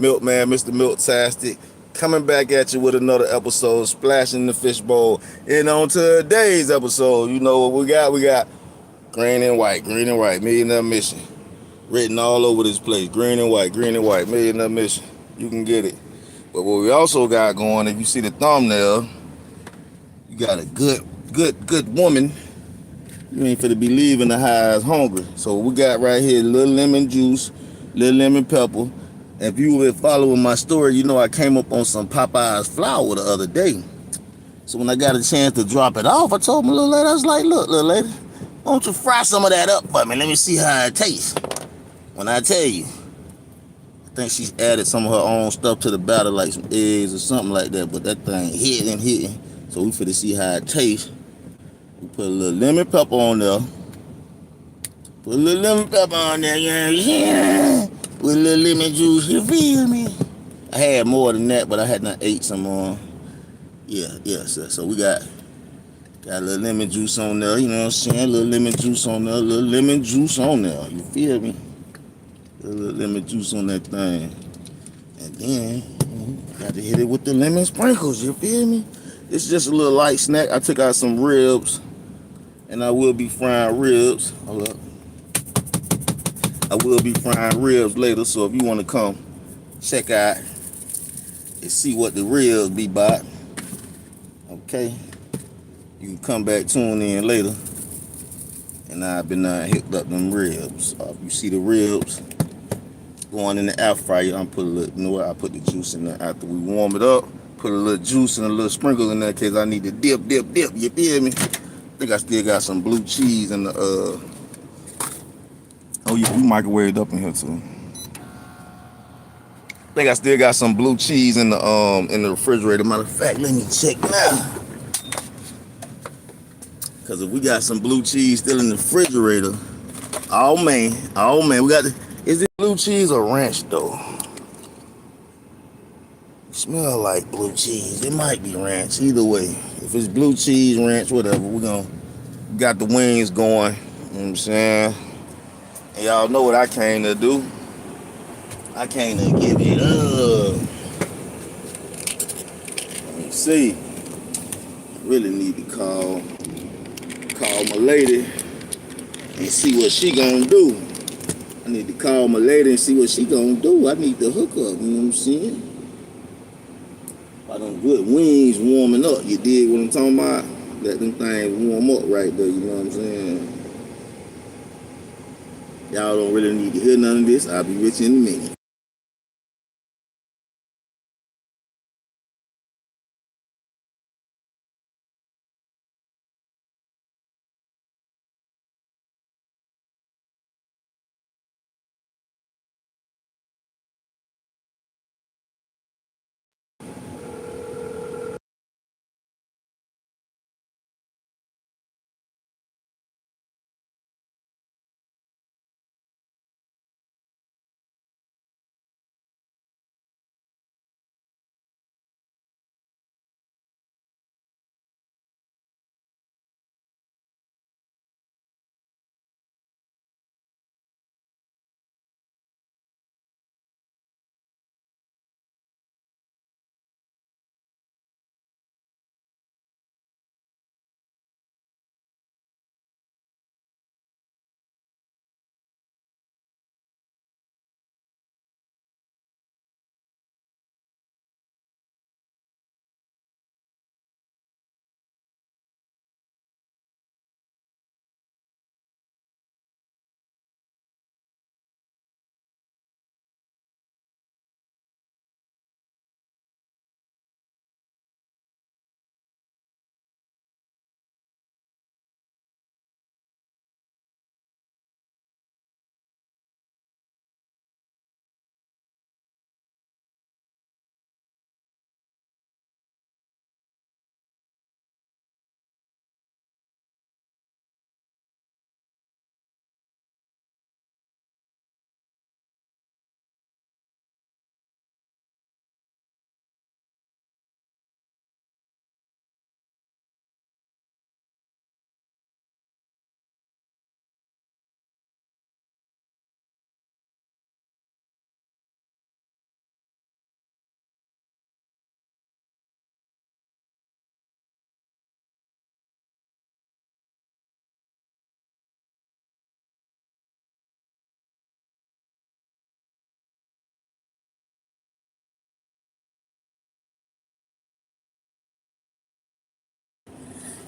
Milkman, Mr. Milktastic, coming back at you with another episode, splashing the fishbowl. And on today's episode, you know what we got? We got green and white, Millionaire Mission. Written all over this place, green and white, Millionaire Mission. You can get it. But what we also got going, if you see the thumbnail, you got a good woman. You ain't finna be leaving the highs hungry. So we got right here little lemon juice, little lemon pepper. If you been following my story, you know I came up on some Popeye's flour the other day. So when I got a chance to drop it off, I told my little lady, I was like, look, little lady, why don't you fry some of that up for me? Let me see how it tastes. When I tell you, I think she's added some of her own stuff to the batter, like some eggs or something like that, but that thing hitting. So we finna see how it tastes. We put a little lemon pepper on there. Put a little lemon pepper on there, yeah. With a little lemon juice, you feel me? I had more than that, but I had not ate some more. Yeah, so we got a little lemon juice on there, you know what I'm saying? A little lemon juice on there, you feel me? A little lemon juice on that thing. And then, got to hit it with the lemon sprinkles, you feel me? It's just a little light snack. I took out some ribs, and I will be frying ribs. Hold up. I will be frying ribs later, so if you want to come check out and see what the ribs be about, okay, you can come back, tune in later, and I've been hooked up them ribs. You see the ribs going in the air fryer. I'm put a little, you know what? I put the juice in there after we warm it up. Put a little juice and a little sprinkle in there in case I need to dip. You feel me? I think I still got some blue cheese in the Oh, you microwaved up in here too. I think I still got some blue cheese in the refrigerator. Matter of fact, let me check now. Cause if we got some blue cheese still in the refrigerator, oh man, we got the, is it blue cheese or ranch though? It smell like blue cheese. It might be ranch. Either way, if it's blue cheese, ranch, whatever, got the wings going. You know what I'm saying? And y'all know what I came to do. I came to give it up. Let me see. Really need to call my lady and see what she gonna do. I need to call my lady and see what she gonna do. I need to hook up, you know what I'm saying? By them good wings warming up, you dig what I'm talking about? Let them things warm up right there, you know what I'm saying? Y'all don't really need to hear none of this. I'll be rich in a minute.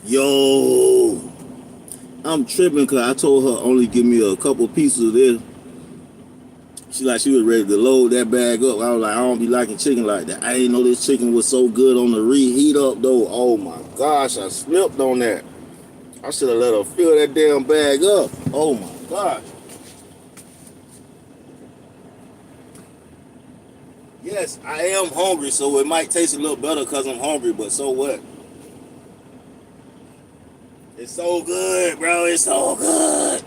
Yo, I'm tripping because I told her only give me a couple pieces of this. She was ready to load that bag up. I was like, I don't be liking chicken like that. I didn't know this chicken was so good on the reheat up though. Oh my gosh, I slipped on that. I should have let her fill that damn bag up. Oh my gosh. Yes, I am hungry, so it might taste a little better because I'm hungry, but so what? It's so good, bro. It's so good.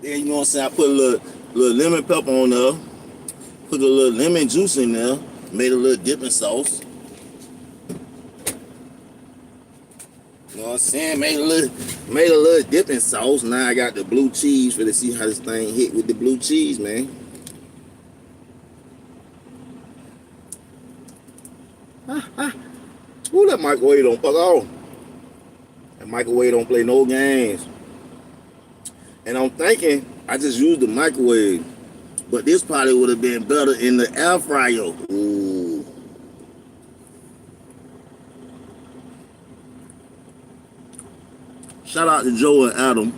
Then you know what I'm saying? I put a little lemon pepper on there. Put a little lemon juice in there. Made a little dipping sauce. You know what I'm saying? Made a little dipping sauce. Now I got the blue cheese for to see how this thing hit with the blue cheese, man. Ooh, that microwave don't fuck off. That microwave don't play no games. And I'm thinking I just used the microwave, but this probably would have been better in the air fryer. Ooh. Shout out to Joe and Adam.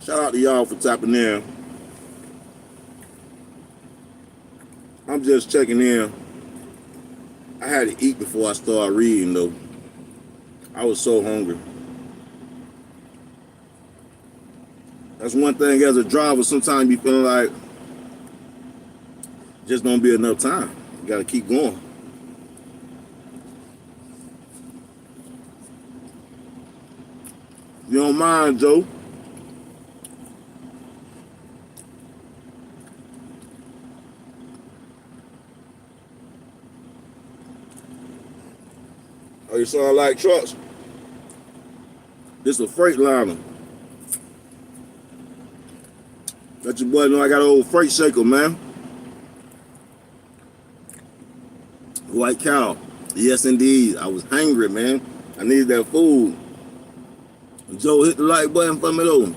Shout out to y'all for tapping in. I'm just checking in. I had to eat before I started reading though. I was so hungry. That's one thing as a driver, sometimes you feeling like just don't be enough time. You gotta keep going. You don't mind, Joe? Oh, you sound like trucks? This a freight liner. Let your boy know I got an old freight shaker, man. White cow. Yes, indeed. I was hungry, man. I needed that food. Joe, hit the like button for me, though.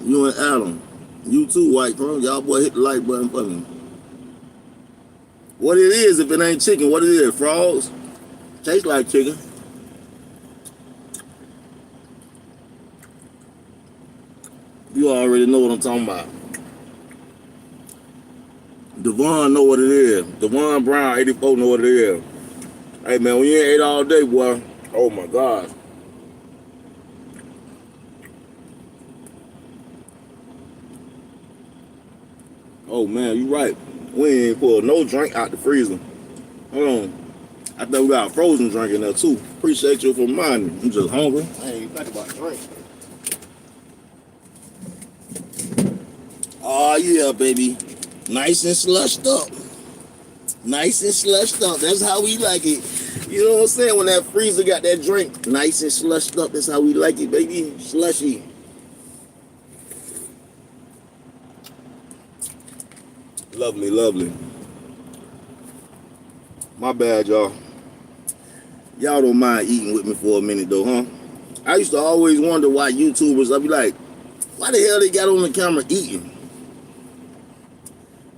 You and Adam. You too, White Crow. Y'all boy hit the like button for me. What it is, if it ain't chicken, what it is? Frogs? Tastes like chicken. You already know what I'm talking about. Devon know what it is. Devon Brown, 84, know what it is. Hey, man, when you ain't ate all day, boy, oh, my God. Oh, man, you right. We ain't pulled no drink out the freezer. Hold on. I think we got a frozen drink in there, too. Appreciate you for reminding me. I'm just hungry. I ain't even think about drink. Oh, yeah, baby. Nice and slushed up. Nice and slushed up. That's how we like it. You know what I'm saying? When that freezer got that drink nice and slushed up, that's how we like it, baby. Slushy. Lovely, lovely. My bad, y'all. Y'all don't mind eating with me for a minute, though, huh? I used to always wonder why YouTubers, I'd be like, why the hell they got on the camera eating?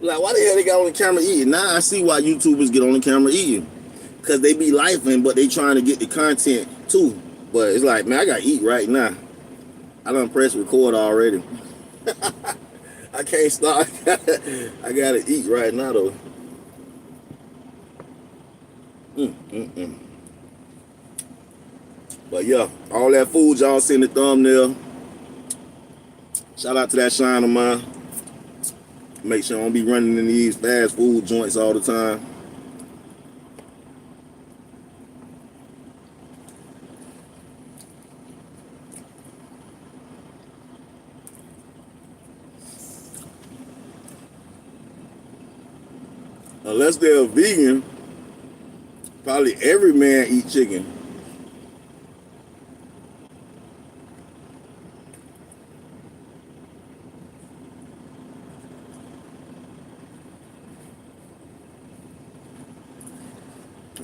Like, why the hell they got on the camera eating? Now I see why YouTubers get on the camera eating. Because they be lifing, but they trying to get the content too. But it's like, man, I got to eat right now. I done pressed record already. I can't stop. I got to eat right now, though. But yeah, all that food y'all see in the thumbnail. Shout out to that shine of mine. Make sure I don't be running in these fast food joints all the time. Unless they're a vegan, probably every man eat chicken.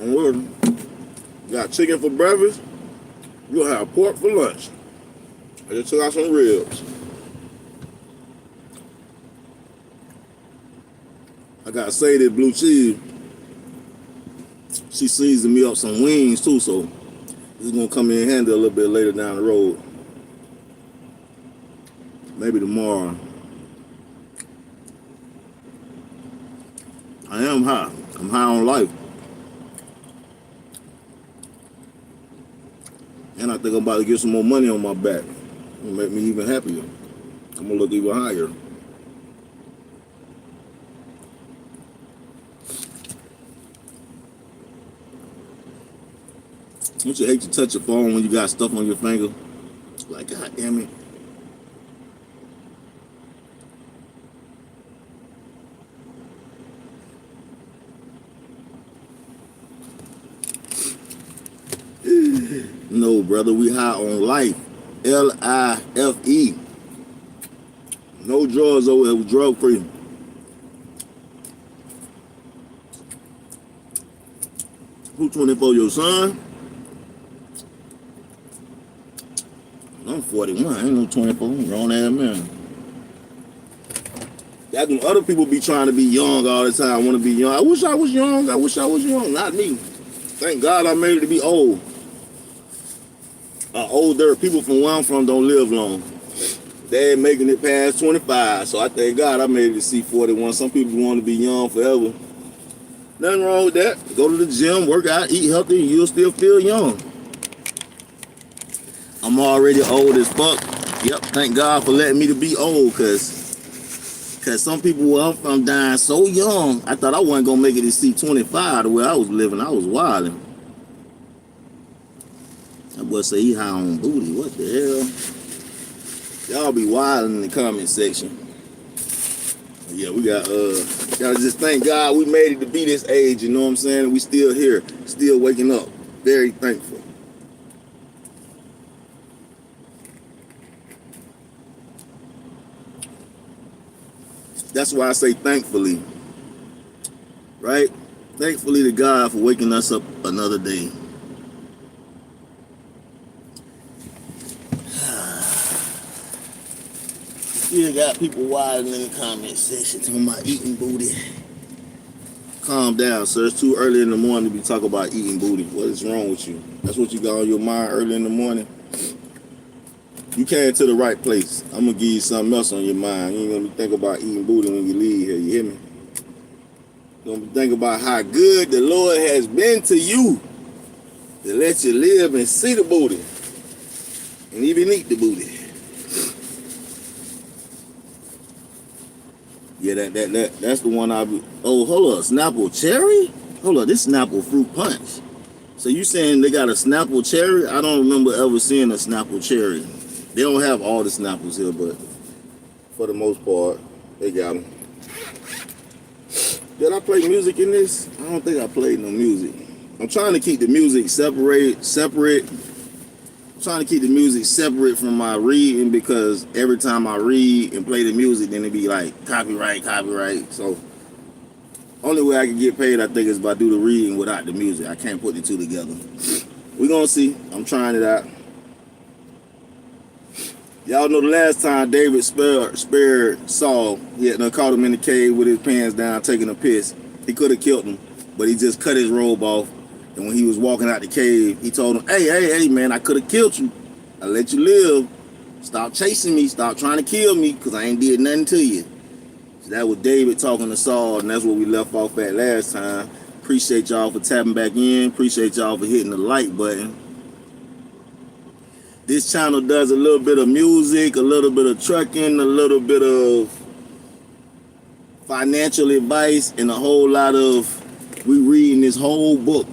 And you got chicken for breakfast, you'll have pork for lunch. I just took out some ribs. I got to say that blue cheese, she seasoned me up some wings too, so this is going to come in handy a little bit later down the road. Maybe tomorrow. I am high. I'm high on life. And I think I'm about to get some more money on my back. It'll make me even happier. I'm going to look even higher. Don't you hate to touch your phone when you got stuff on your finger? Like, God damn it. No, brother, we high on life. L-I-F-E. No drugs over here, drug free. Who 24, your son? I'm 41, I ain't no 24, I'm grown ass man. That them other people be trying to be young all the time, want to be young. I wish I was young, not me. Thank God I made it to be old. Older people from where I'm from don't live long. They ain't making it past 25, so I thank God I made it to see 41. Some people want to be young forever. Nothing wrong with that. Go to the gym, work out, eat healthy, and you'll still feel young. I'm already old as fuck. Yep, thank God for letting me to be old, cause some people where I'm from dying so young. I thought I wasn't gonna make it to see 25 the way I was living. I was wilding. That boy say he high on booty. What the hell? Y'all be wilding in the comment section. Yeah, we gotta just thank God we made it to be this age, you know what I'm saying? We still here, still waking up. Very thankful. That's why I say thankfully, right? Thankfully to God for waking us up another day. Still got people wilding in the comment section talking about eating booty. Calm down, sir. It's too early in the morning to be talking about eating booty. What is wrong with you? That's what you got on your mind early in the morning? You came to the right place. I'm going to give you something else on your mind. You ain't going to be thinking about eating booty when you leave here. You hear me? You're going to be thinking about how good the Lord has been to you to let you live and see the booty and even eat the booty. Yeah, that's the one I be. Oh, hold up, Snapple cherry? Hold up, this Snapple fruit punch. So you saying they got a Snapple cherry? I don't remember ever seeing a Snapple cherry. They don't have all the Snapples here, but for the most part, they got them. Did I play music in this? I don't think I played no music. I'm trying to keep the music separate. I'm trying to keep the music separate from my reading because every time I read and play the music, then it be like copyright. So only way I can get paid, I think, is if I do the reading without the music. I can't put the two together. We're gonna see. I'm trying it out. Y'all know the last time David spared Saul, he had caught him in the cave with his pants down, taking a piss. He could have killed him, but he just cut his robe off. And when he was walking out the cave, he told him, hey, man, I could have killed you. I let you live. Stop chasing me. Stop trying to kill me because I ain't did nothing to you. So that was David talking to Saul, and that's where we left off at last time. Appreciate y'all for tapping back in. Appreciate y'all for hitting the like button. This channel does a little bit of music, a little bit of trucking, a little bit of financial advice, and a whole lot of, we reading this whole book.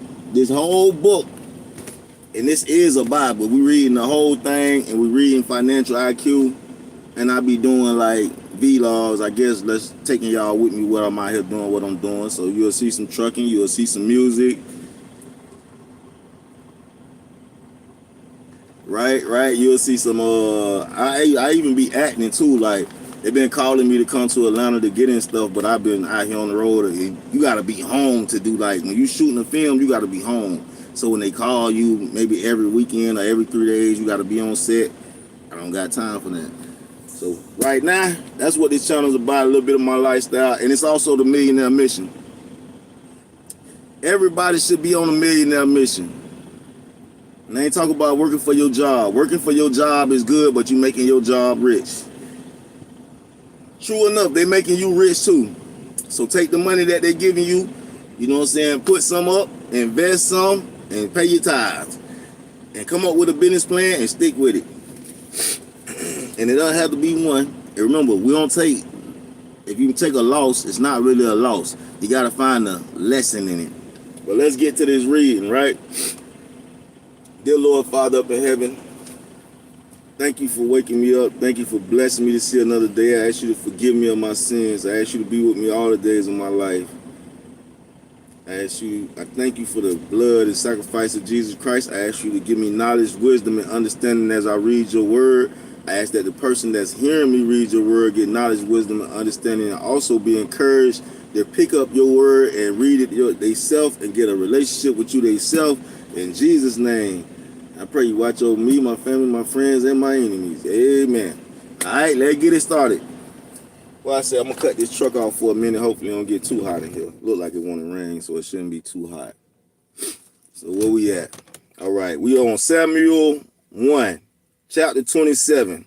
And this is a Bible. We reading the whole thing, and we reading financial IQ, and I be doing like vlogs, I guess, taking y'all with me what I'm out here doing, what I'm doing. So you'll see some trucking, you'll see some music. Right. You'll see some. I even be acting too. Like they've been calling me to come to Atlanta to get in stuff, but I've been out here on the road. And you gotta be home to do, like, when you shooting a film, you gotta be home. So when they call you, maybe every weekend or every 3 days, you gotta be on set. I don't got time for that. So right now, that's what this channel is about, a little bit of my lifestyle, and it's also the Millionaire Mission. Everybody should be on a millionaire mission. And I ain't talking about working for your job. Working for your job is good, but you making your job rich. True enough, they making you rich too. So take the money that they giving you, you know what I'm saying, put some up, invest some, and pay your tithes. And come up with a business plan and stick with it. And it doesn't have to be one. And remember, we don't take, if you take a loss, it's not really a loss. You got to find a lesson in it. But let's get to this reading, right? Dear Lord, Father up in heaven, thank you for waking me up. Thank you for blessing me to see another day. I ask you to forgive me of my sins. I ask you to be with me all the days of my life. I thank you for the blood and sacrifice of Jesus Christ. I ask you to give me knowledge, wisdom, and understanding as I read your word. I ask that the person that's hearing me read your word get knowledge, wisdom, and understanding, and also be encouraged to pick up your word and read it themselves and get a relationship with you themselves. In Jesus' name, I pray you watch over me, my family, my friends, and my enemies. Amen. All right, let's get it started. Well, I said I'm going to cut this truck off for a minute. Hopefully it don't get too hot in here. Look like it want to rain, so it shouldn't be too hot. So where we at? All right, we on Samuel 1, chapter 27.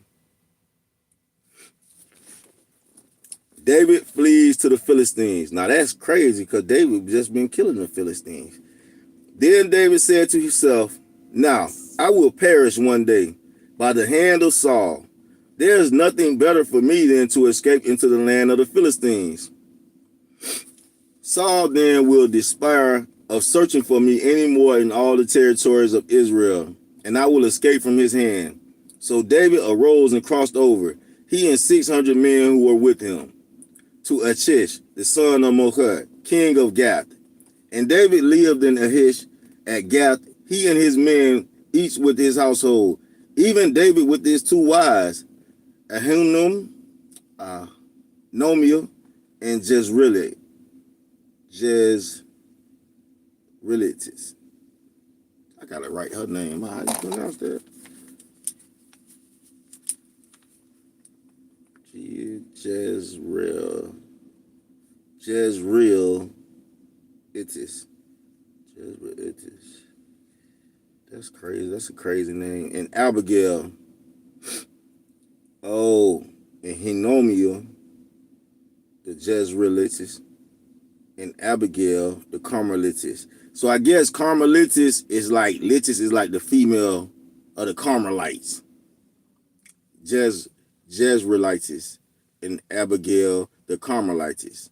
David flees to the Philistines. Now that's crazy because David just been killing the Philistines. Then David said to himself, now I will perish one day by the hand of Saul. There is nothing better for me than to escape into the land of the Philistines. Saul then will despair of searching for me anymore in all the territories of Israel, and I will escape from his hand. So David arose and crossed over, he and 600 men who were with him, to Achish, the son of Mochad, king of Gath. And David lived in Achish at Gath, he and his men, each with his household, even David with his 2 wives, Ahinoam, Nomiel, and Jezreelites. I gotta write her name. How do you pronounce that? Jezreelites. That's crazy. That's a crazy name. And Abigail. Oh, and Hinomiel, the Jezreelites, and Abigail, the Carmelites. So I guess Carmelites is like the female of the Carmelites. Jezreelites and Abigail, the Carmelites.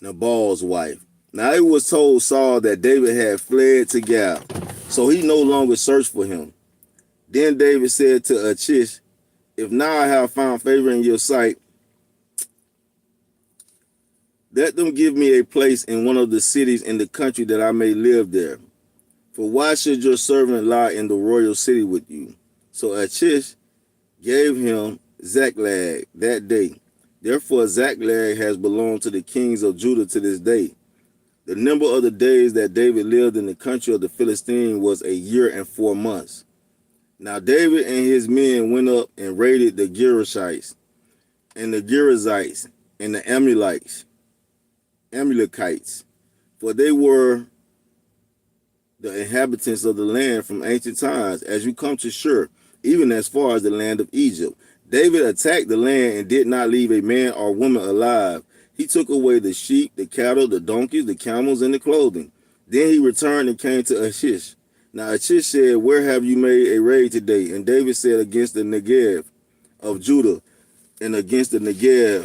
Nabal's wife. Now it was told Saul that David had fled to Gath, so he no longer searched for him. Then David said to Achish, if now I have found favor in your sight, let them give me a place in one of the cities in the country that I may live there. For why should your servant lie in the royal city with you? So Achish gave him Ziklag that day. Therefore Ziklag has belonged to the kings of Judah to this day. The number of the days that David lived in the country of the Philistines was 1 year and 4 months. Now David and his men went up and raided the Girashites, and the Gerazites, and the Amalekites, for they were the inhabitants of the land from ancient times, as you come to Shur, even as far as the land of Egypt. David attacked the land and did not leave a man or woman alive. He took away the sheep, the cattle, the donkeys, the camels, and the clothing. Then he returned and came to Achish. Now Achish said, where have you made a raid today? And David said, against the Negev of Judah and against the Negev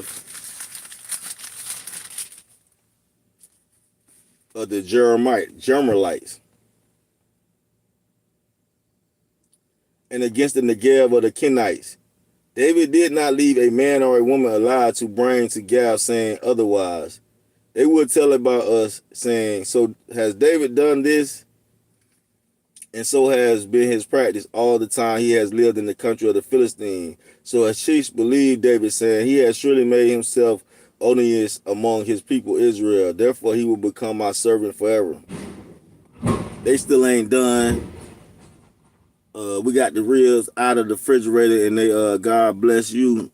of the Jermelites and against the Negev of the Kenites. David did not leave a man or a woman alive to bring to Gath, saying otherwise. They would tell about us, saying, so has David done this? And so has been his practice all the time he has lived in the country of the Philistines. So Achish believed David, saying, he has surely made himself odious among his people Israel. Therefore he will become my servant forever. They still ain't done We got the ribs out of the refrigerator, and they God bless you.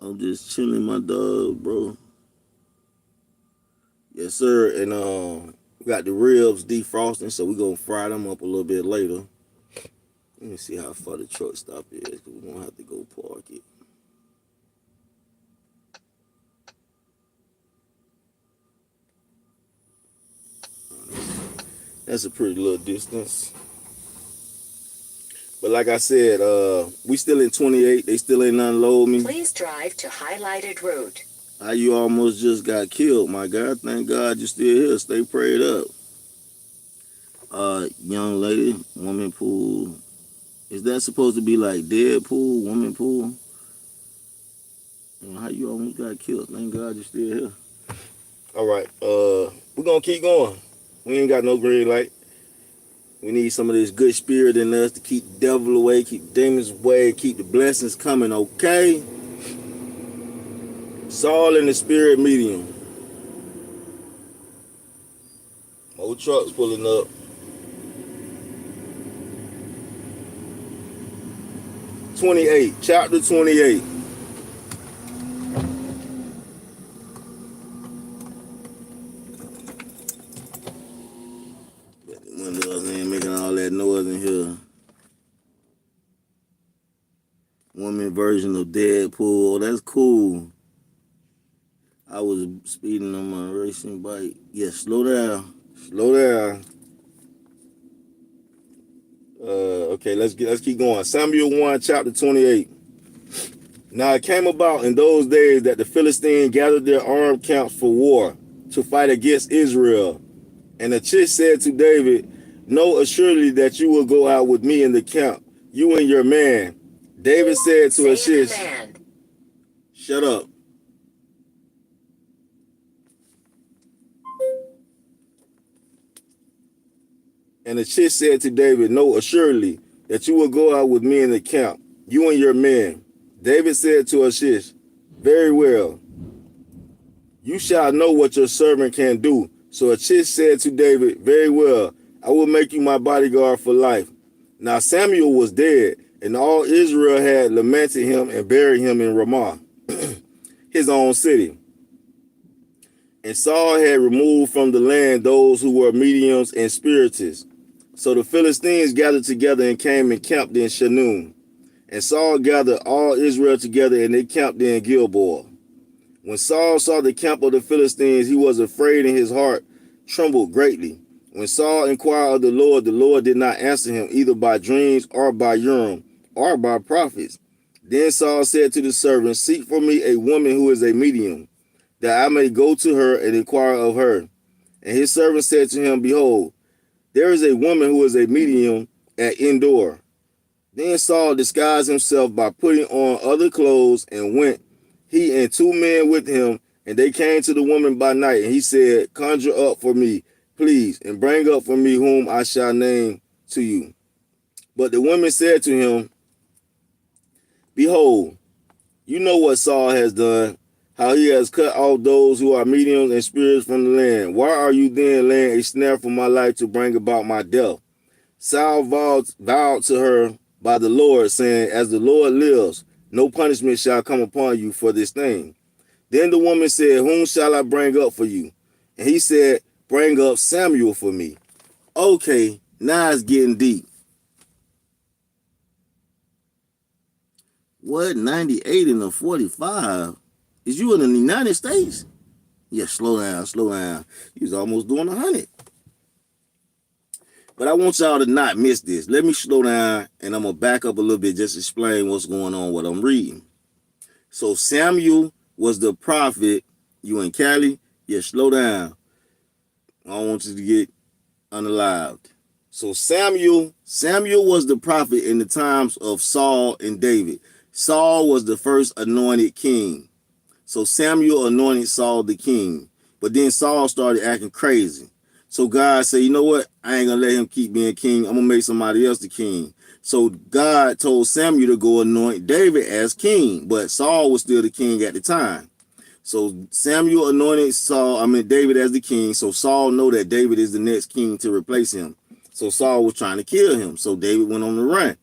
I'm just chilling, my dog, bro. Yes, sir. And we got the ribs defrosting, so we gonna fry them up a little bit later. Let me see how far the truck stop is, because we're gonna have to go park it. That's a pretty little distance. But like I said, we still in 28. They still ain't unload me. Please drive to highlighted route. How you almost just got killed, my God? Thank God you're still here. Stay prayed up. Young lady, woman pool. Is that supposed to be like dead pool, woman pool? How you almost got killed? Thank God you're still here. All right. We're gonna keep going. We ain't got no green light. We need some of this good spirit in us to keep the devil away, keep demons away, keep the blessings coming, okay? Saul in the spirit medium. More trucks pulling up. Chapter 28. Windows ain't making all that noise in here. Woman version of Deadpool. Oh, that's cool. I was speeding on my racing bike. Yeah, slow down. Slow down. Okay, let's keep going. Samuel 1, chapter 28. Now it came about in those days that the Philistines gathered their armed camps for war to fight against Israel. And Achish said to David, know assuredly that you will go out with me in the camp, you and your man. David said to Achish, shut up. And Achish said to David, know assuredly that you will go out with me in the camp, you and your men. David said to Achish, very well. You shall know what your servant can do. So Achish said to David, very well, I will make you my bodyguard for life. Now Samuel was dead, and all Israel had lamented him and buried him in Ramah, his own city. And Saul had removed from the land those who were mediums and spiritists. So the Philistines gathered together and came and camped in Shanun. And Saul gathered all Israel together, and they camped in Gilboa. When Saul saw the camp of the Philistines, he was afraid, and his heart trembled greatly. When Saul inquired of the Lord did not answer him, either by dreams or by Urim or by prophets. Then Saul said to the servants, seek for me a woman who is a medium, that I may go to her and inquire of her. And his servant said to him, behold, there is a woman who is a medium at Endor. Then Saul disguised himself by putting on other clothes and went, he and 2 men with him, and they came to the woman by night. And he said, conjure up for me, please, and bring up for me whom I shall name to you. But the woman said to him, behold, you know what Saul has done, how he has cut off those who are mediums and spirits from the land. Why are you then laying a snare for my life to bring about my death? Saul vowed to her by the Lord, saying, as the Lord lives, no punishment shall come upon you for this thing. Then the woman said, whom shall I bring up for you? And he said, bring up Samuel for me. Okay, now it's getting deep. What, 98 and a 45? Is you in the United States? Yeah, slow down, slow down. He was almost doing 100. But I want y'all to not miss this. Let me slow down, and I'm going to back up a little bit, just explain what's going on, what I'm reading. So Samuel was the prophet. You and Cali? Yeah, slow down. I don't want you to get unalived. So Samuel was the prophet in the times of Saul and David. Saul was the first anointed king. So Samuel anointed Saul the king. But then Saul started acting crazy. So God said, you know what? I ain't going to let him keep being king. I'm going to make somebody else the king. So God told Samuel to go anoint David as king. But Saul was still the king at the time. So Samuel anointed David as the king. So Saul know that David is the next king to replace him. So Saul was trying to kill him. So David went on the run.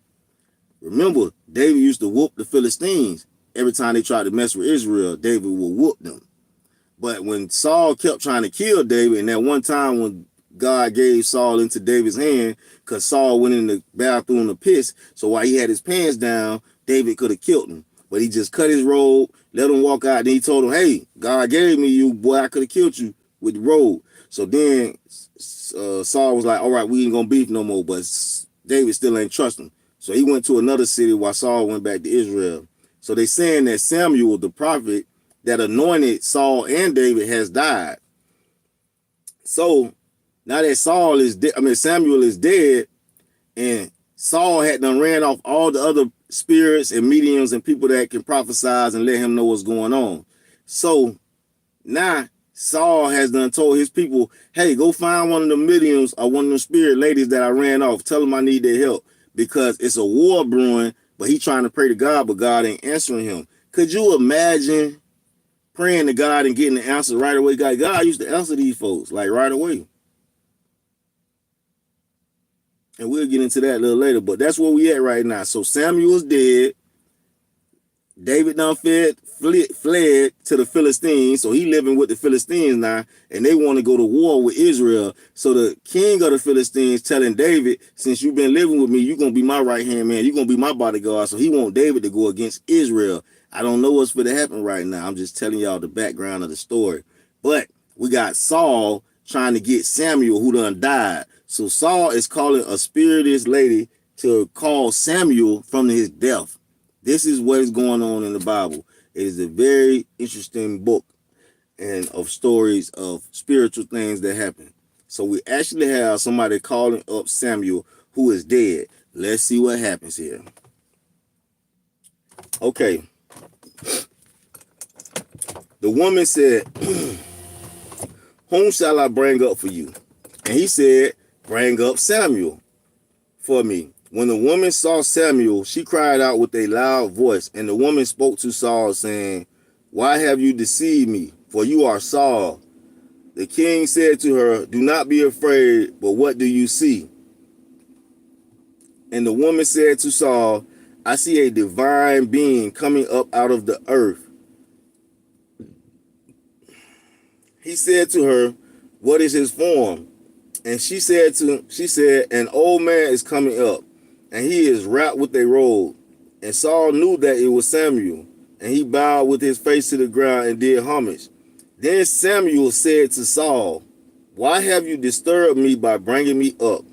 Remember, David used to whoop the Philistines. Every time they tried to mess with Israel, David would whoop them. But when Saul kept trying to kill David, and that one time when God gave Saul into David's hand, because Saul went in the bathroom to piss, so while he had his pants down, David could have killed him. But he just cut his robe, let him walk out, and he told him, hey, God gave me you, boy, I could have killed you with the robe. So then Saul was like, all right, we ain't going to beef no more, but David still ain't trust him. So he went to another city while Saul went back to Israel. So they saying that Samuel, the prophet that anointed Saul and David, has died. So now that Samuel is dead, and Saul had done ran off all the other spirits and mediums and people that can prophesy and let him know what's going on. So now Saul has done told his people, hey, go find one of the mediums or one of the spirit ladies that I ran off. Tell them I need their help because it's a war brewing, but he trying to pray to God, but God ain't answering him. Could you imagine praying to God and getting the answer right away? God used to answer these folks like right away. And we'll get into that a little later, but that's where we at right now. So Samuel's dead. David done fled to the Philistines, so he living with the Philistines now, and they want to go to war with Israel. So the king of the Philistines telling David, since you've been living with me, you're going to be my right-hand man. You're going to be my bodyguard. So he want David to go against Israel. I don't know what's going to happen right now. I'm just telling y'all the background of the story. But we got Saul trying to get Samuel, who done died. So Saul is calling a spiritist lady to call Samuel from his death. This is what is going on in the Bible. It is a very interesting book and of stories of spiritual things that happen. So we actually have somebody calling up Samuel who is dead. Let's see what happens here. Okay. The woman said, whom shall I bring up for you? And he said, bring up Samuel for me. When the woman saw Samuel, she cried out with a loud voice, and the woman spoke to Saul, saying, why have you deceived me? For you are Saul. The king said to her, do not be afraid, but what do you see? And the woman said to Saul, I see a divine being coming up out of the earth. He said to her, what is his form? And she said, an old man is coming up, and he is wrapped with a robe. And Saul knew that it was Samuel, and he bowed with his face to the ground and did homage. Then Samuel said to Saul, why have you disturbed me by bringing me up?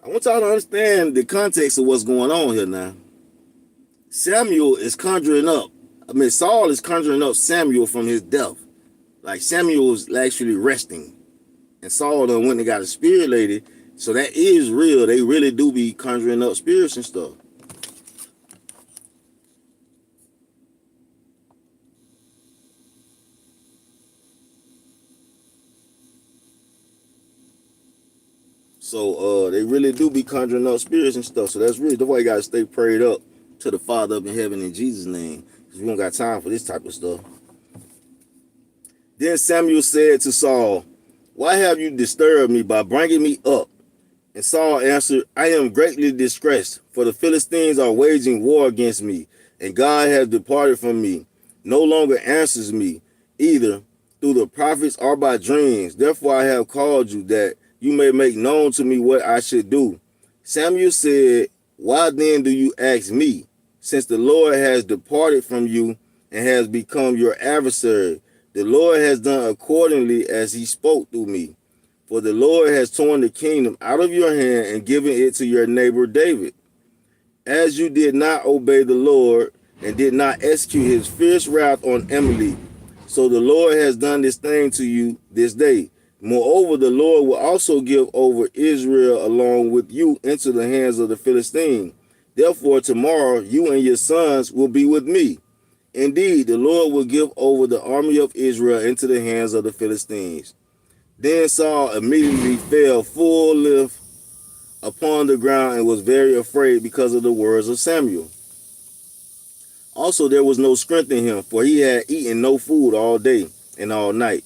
I want y'all to understand the context of what's going on here now. Saul is conjuring up Samuel from his death. Like Samuel was actually resting. And Saul done went and got a spirit lady. So that is real. They really do be conjuring up spirits and stuff. So they really do be conjuring up spirits and stuff. So that's why you gotta stay prayed up to the Father up in heaven in Jesus' name. Because we don't got time for this type of stuff. Then Samuel said to Saul, why have you disturbed me by bringing me up? And Saul answered, I am greatly distressed, for the Philistines are waging war against me, and God has departed from me, no longer answers me, either through the prophets or by dreams. Therefore I have called you, that you may make known to me what I should do. Samuel said, why then do you ask me, since the Lord has departed from you and has become your adversary? The Lord has done accordingly as he spoke through me. For the Lord has torn the kingdom out of your hand and given it to your neighbor David. As you did not obey the Lord and did not execute his fierce wrath on Emily, so the Lord has done this thing to you this day. Moreover, the Lord will also give over Israel along with you into the hands of the Philistines. Therefore, tomorrow you and your sons will be with me. Indeed, the Lord will give over the army of Israel into the hands of the Philistines. Then Saul immediately fell full length upon the ground and was very afraid because of the words of Samuel. Also, there was no strength in him, for he had eaten no food all day and all night.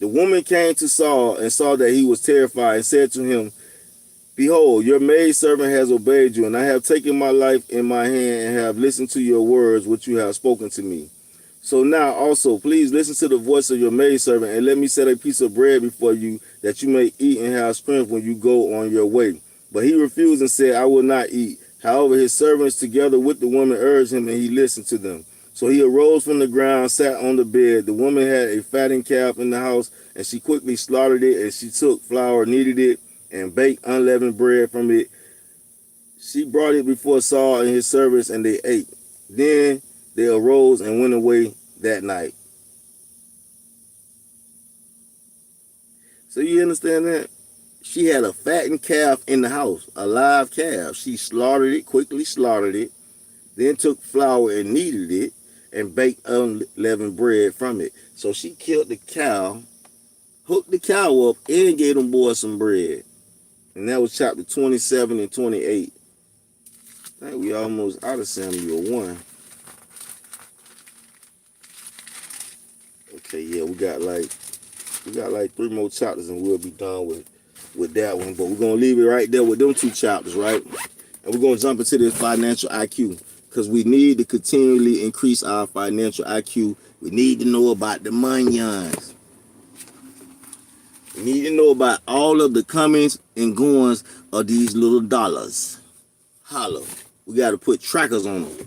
The woman came to Saul and saw that he was terrified and said to him, Behold, your maidservant has obeyed you, and I have taken my life in my hand and have listened to your words which you have spoken to me. So now also, please listen to the voice of your maidservant, and let me set a piece of bread before you, that you may eat and have strength when you go on your way. But he refused and said, I will not eat. However, his servants together with the woman urged him, and he listened to them. So he arose from the ground, sat on the bed. The woman had a fattened calf in the house, and she quickly slaughtered it, and she took flour, kneaded it, and baked unleavened bread from it. She brought it before Saul and his servants, and they ate. Then they arose and went away that night. So you understand that? She had a fattened calf in the house, a live calf. She slaughtered it, quickly slaughtered it, then took flour and kneaded it, and baked unleavened bread from it. So she killed the cow, hooked the cow up, and gave them boys some bread. And that was chapter 27 and 28. I think we almost out of Samuel 1. Okay, yeah, we got like 3 more chapters and we'll be done with that one. But we're gonna leave it right there with them 2 chapters, right? And we're gonna jump into this financial IQ, because we need to continually increase our financial IQ. We need to know about the monions. We need to know about all of the comings and goings of these little dollars. Holla. We got to put trackers on them.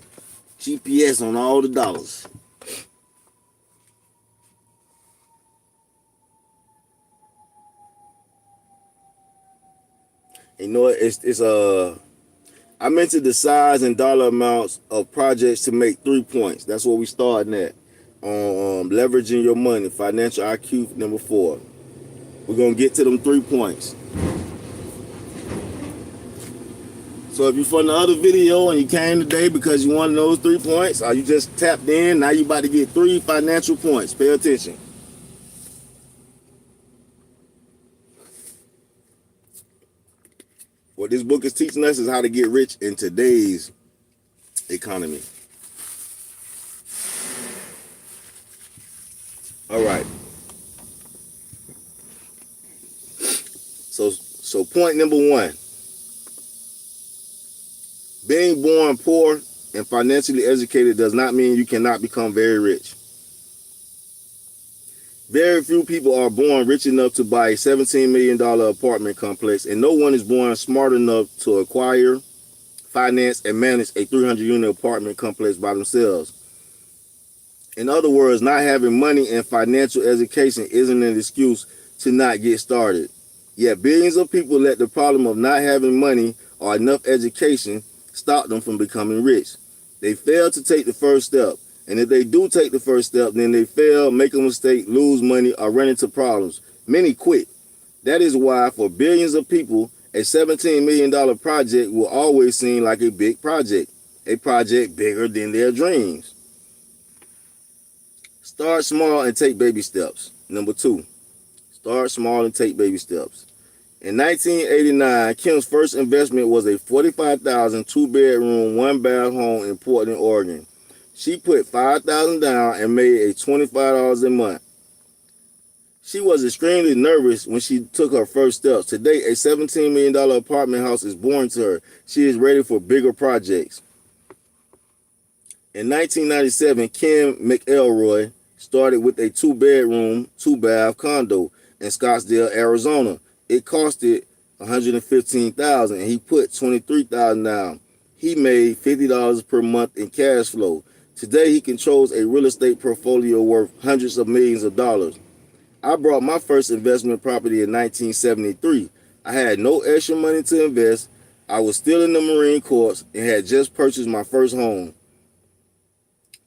GPS on all the dollars. You know, I mentioned the size and dollar amounts of projects to make 3 points. That's what we starting at. On leveraging your money, financial IQ number 4. We're going to get to them 3 points. So if you're from the other video and you came today because you wanted those 3 points, or you just tapped in, now you about to get 3 financial points. Pay attention. What this book is teaching us is how to get rich in today's economy. All right. So point number 1. Being born poor and financially educated does not mean you cannot become very rich. Very few people are born rich enough to buy a $17 million apartment complex, and no one is born smart enough to acquire, finance, and manage a 300-unit apartment complex by themselves. In other words, not having money and financial education isn't an excuse to not get started. Yet billions of people let the problem of not having money or enough education stop them from becoming rich. They fail to take the first step. And if they do take the first step, then they fail, make a mistake, lose money, or run into problems. Many quit. That is why for billions of people, a $17 million project will always seem like a big project, a project bigger than their dreams. Start small and take baby steps. Number 2, start small and take baby steps. In 1989, Kim's first investment was a $45,000 2-bedroom, 1-bath home in Portland, Oregon. She put $5,000 down and made $25 a month. She was extremely nervous when she took her first steps. Today, a $17 million apartment house is boring to her. She is ready for bigger projects. In 1997, Kim McElroy started with a 2-bedroom, 2-bath condo in Scottsdale, Arizona. It costed $115,000 and he put $23,000 down. He made $50 per month in cash flow. Today, he controls a real estate portfolio worth hundreds of millions of dollars. I bought my first investment property in 1973. I had no extra money to invest. I was still in the Marine Corps and had just purchased my first home.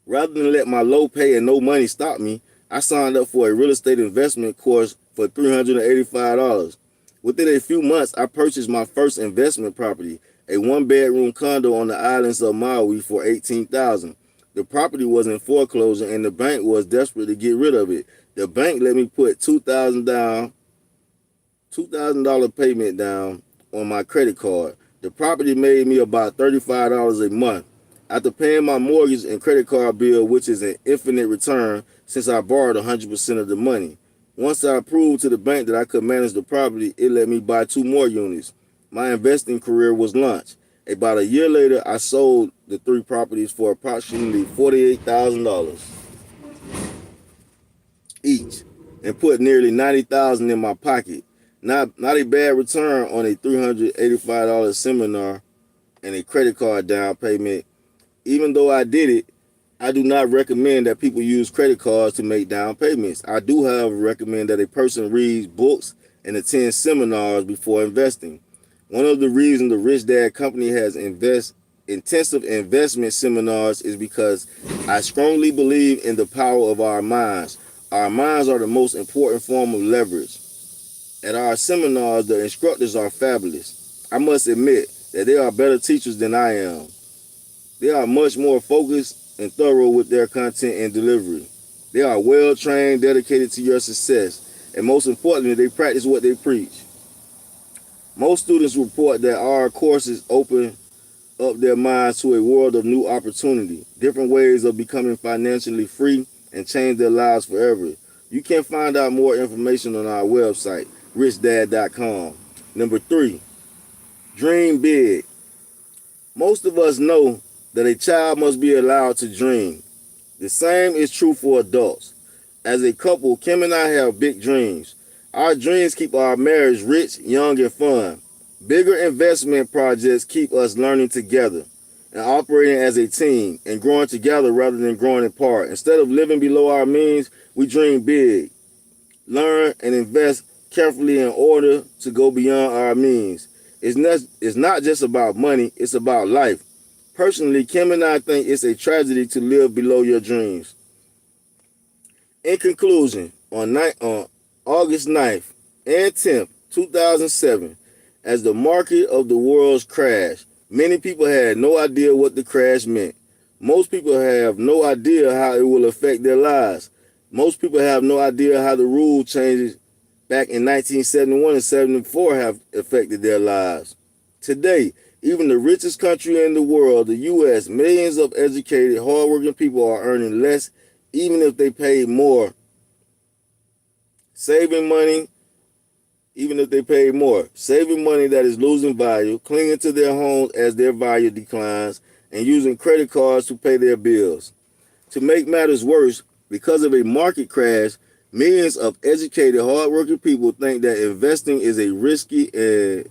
Rather than let my low pay and no money stop me, I signed up for a real estate investment course for $385. Within a few months, I purchased my first investment property, a 1-bedroom condo on the islands of Maui for $18,000. The property was in foreclosure and the bank was desperate to get rid of it. The bank let me put $2,000 payment down on my credit card. The property made me about $35 a month. After paying my mortgage and credit card bill, which is an infinite return since I borrowed 100% of the money. Once I proved to the bank that I could manage the property, it let me buy 2 more units. My investing career was launched. About a year later, I sold the 3 properties for approximately $48,000 each and put nearly $90,000 in my pocket. Not a bad return on a $385 seminar and a credit card down payment. Even though I did it, I do not recommend that people use credit cards to make down payments. I do, however, recommend that a person reads books and attend seminars before investing. One of the reasons the Rich Dad Company has intensive investment seminars is because I strongly believe in the power of our minds. Our minds are the most important form of leverage. At our seminars, the instructors are fabulous. I must admit that they are better teachers than I am. They are much more focused and thorough with their content and delivery. They are well trained, dedicated to your success, and most importantly, they practice what they preach. Most students report that our courses open up their minds to a world of new opportunity, different ways of becoming financially free, and change their lives forever. You can find out more information on our website, richdad.com. Number 3, dream big. Most of us know that a child must be allowed to dream. The same is true for adults. As a couple, Kim and I have big dreams. Our dreams keep our marriage rich, young, and fun. Bigger investment projects keep us learning together and operating as a team and growing together rather than growing apart. Instead of living below our means, we dream big, learn, and invest carefully in order to go beyond our means. It's not just about money, it's about life. Personally, Kim and I think it's a tragedy to live below your dreams. In conclusion, on August 9th and 10th, 2007, as the market of the world crashed, many people had no idea what the crash meant. Most people have no idea how it will affect their lives. Most people have no idea how the rule changes back in 1971 and 74 have affected their lives. Today, even the richest country in the world, the U.S., millions of educated, hardworking people are earning less even if they paid more. Saving money that is losing value, clinging to their homes as their value declines, and using credit cards to pay their bills. To make matters worse, because of a market crash, millions of educated, hardworking people think that investing is a risky and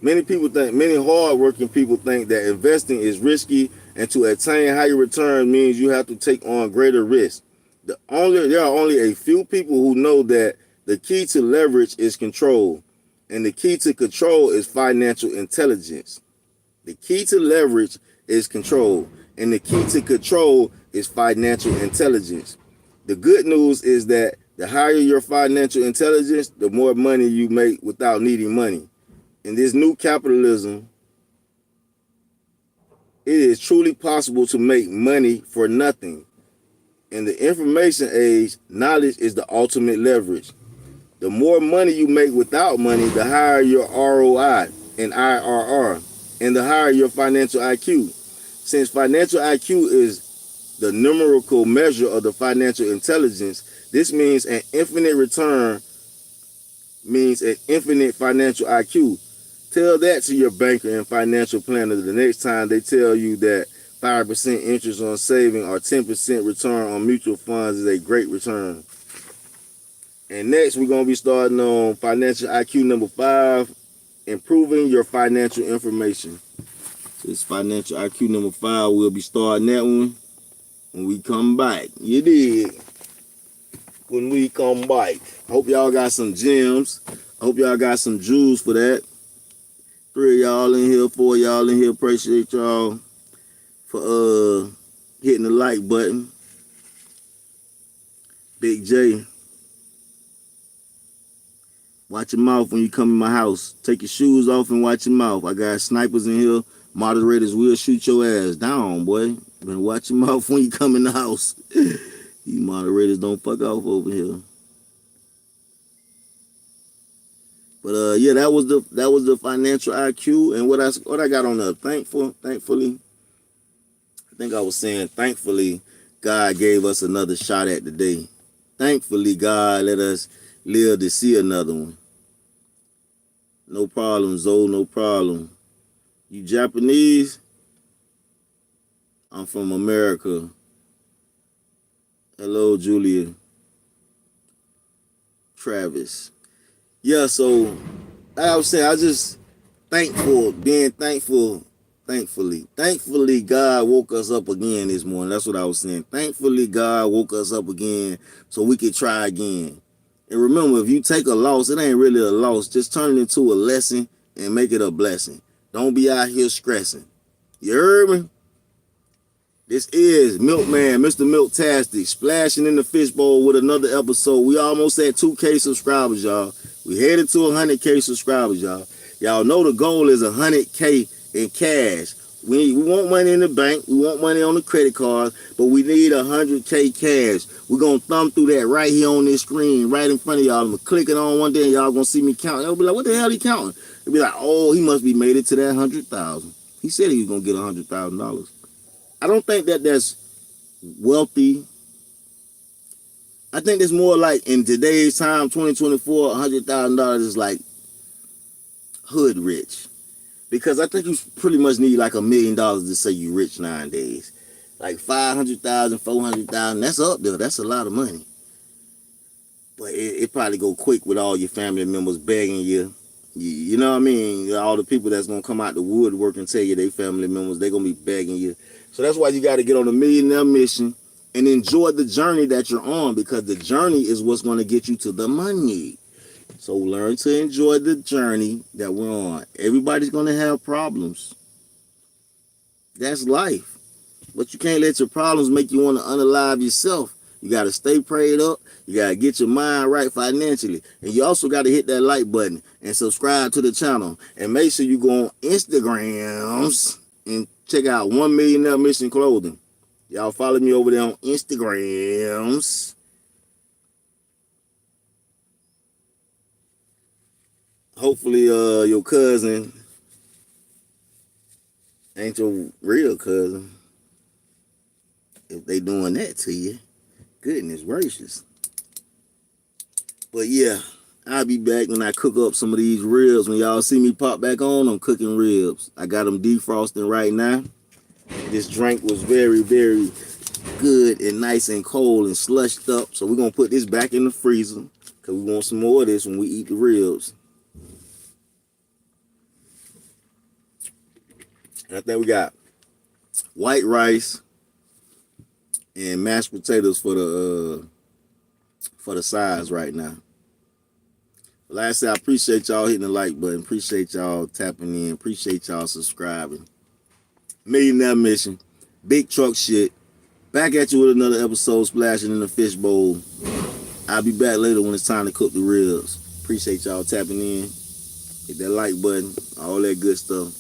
many hardworking people think that investing is risky, and to attain higher returns means you have to take on greater risk. There are only a few people who know that the key to leverage is control, and the key to control is financial intelligence. The key to leverage is control, and the key to control is financial intelligence. The good news is that the higher your financial intelligence, the more money you make without needing money. In this new capitalism, it is truly possible to make money for nothing. In the information age, knowledge is the ultimate leverage. The more money you make without money, the higher your ROI and IRR, and the higher your financial IQ. Since financial IQ is the numerical measure of the financial intelligence, this means an infinite return means an infinite financial IQ. Tell that to your banker and financial planner the next time they tell you that 5% interest on saving or 10% return on mutual funds is a great return. And next, we're going to be starting on financial IQ number 5, improving your financial information. So this financial IQ number 5, we'll be starting that one when we come back. You dig? When we come back. Hope y'all got some gems. Hope y'all got some jewels for that. 3 of y'all in here, 4 of y'all in here. Appreciate y'all for hitting the like button. Big J. Watch your mouth when you come in my house. Take your shoes off and watch your mouth. I got snipers in here. Moderators will shoot your ass down, boy. Better watch your mouth when you come in the house. You moderators don't fuck off over here. But yeah, that was the financial IQ. And what I got on there, thankfully, I think I was saying thankfully, God gave us another shot at the day. Thankfully, God let us live to see another one. No problem, Zoe, no problem. You Japanese? I'm from America. Hello, Julia. Travis. Yeah, so like I was saying, I just being thankful, thankfully, God woke us up again this morning. That's what I was saying. Thankfully, God woke us up again so we could try again. And remember, if you take a loss, it ain't really a loss. Just turn it into a lesson and make it a blessing. Don't be out here stressing. You heard me? This is Milkman, Mr. Milktastic, splashing in the fishbowl with another episode. We almost at 2K subscribers, y'all. We headed to 100K subscribers, y'all. Y'all know the goal is 100K in cash. We want money in the bank. We want money on the credit card, but we need 100K cash. We're going to thumb through that right here on this screen, right in front of y'all. I'm going to click it on one day, and y'all going to see me count. They'll be like, what the hell he counting? They'll be like, oh, he must be made it to that 100,000. He said he was going to get $100,000. I don't think that that's wealthy. I think it's more like in today's time, 2024, $100,000 is like hood rich. Because I think you pretty much need like $1 million to say you rich nowadays. Like 500,000, 400,000, that's up there. That's a lot of money. But it probably go quick with all your family members begging you. You know what I mean? All the people that's going to come out the woodwork and tell you they family members, they're going to be begging you. So that's why you got to get on the millionaire mission and enjoy the journey that you're on, because the journey is what's going to get you to the money. So learn to enjoy the journey that we're on. Everybody's going to have problems. That's life. But you can't let your problems make you want to unalive yourself. You got to stay prayed up. You got to get your mind right financially. And you also got to hit that like button and subscribe to the channel. And make sure you go on Instagrams and check out 1 Millionaire Mission Clothing. Y'all follow me over there on Instagrams. Hopefully your cousin ain't your real cousin. If they doing that to you. Goodness gracious. But yeah, I'll be back when I cook up some of these ribs. When y'all see me pop back on, I'm cooking ribs. I got them defrosting right now. This drink was very, very good and nice and cold and slushed up. So we're going to put this back in the freezer because we want some more of this when we eat the ribs. And I think we got white rice and mashed potatoes for the sides right now. Like I said, I appreciate y'all hitting the like button. Appreciate y'all tapping in. Appreciate y'all subscribing. Millionaire Mission. Big truck shit. Back at you with another episode, splashing in the fishbowl. I'll be back later when it's time to cook the ribs. Appreciate y'all tapping in. Hit that like button. All that good stuff.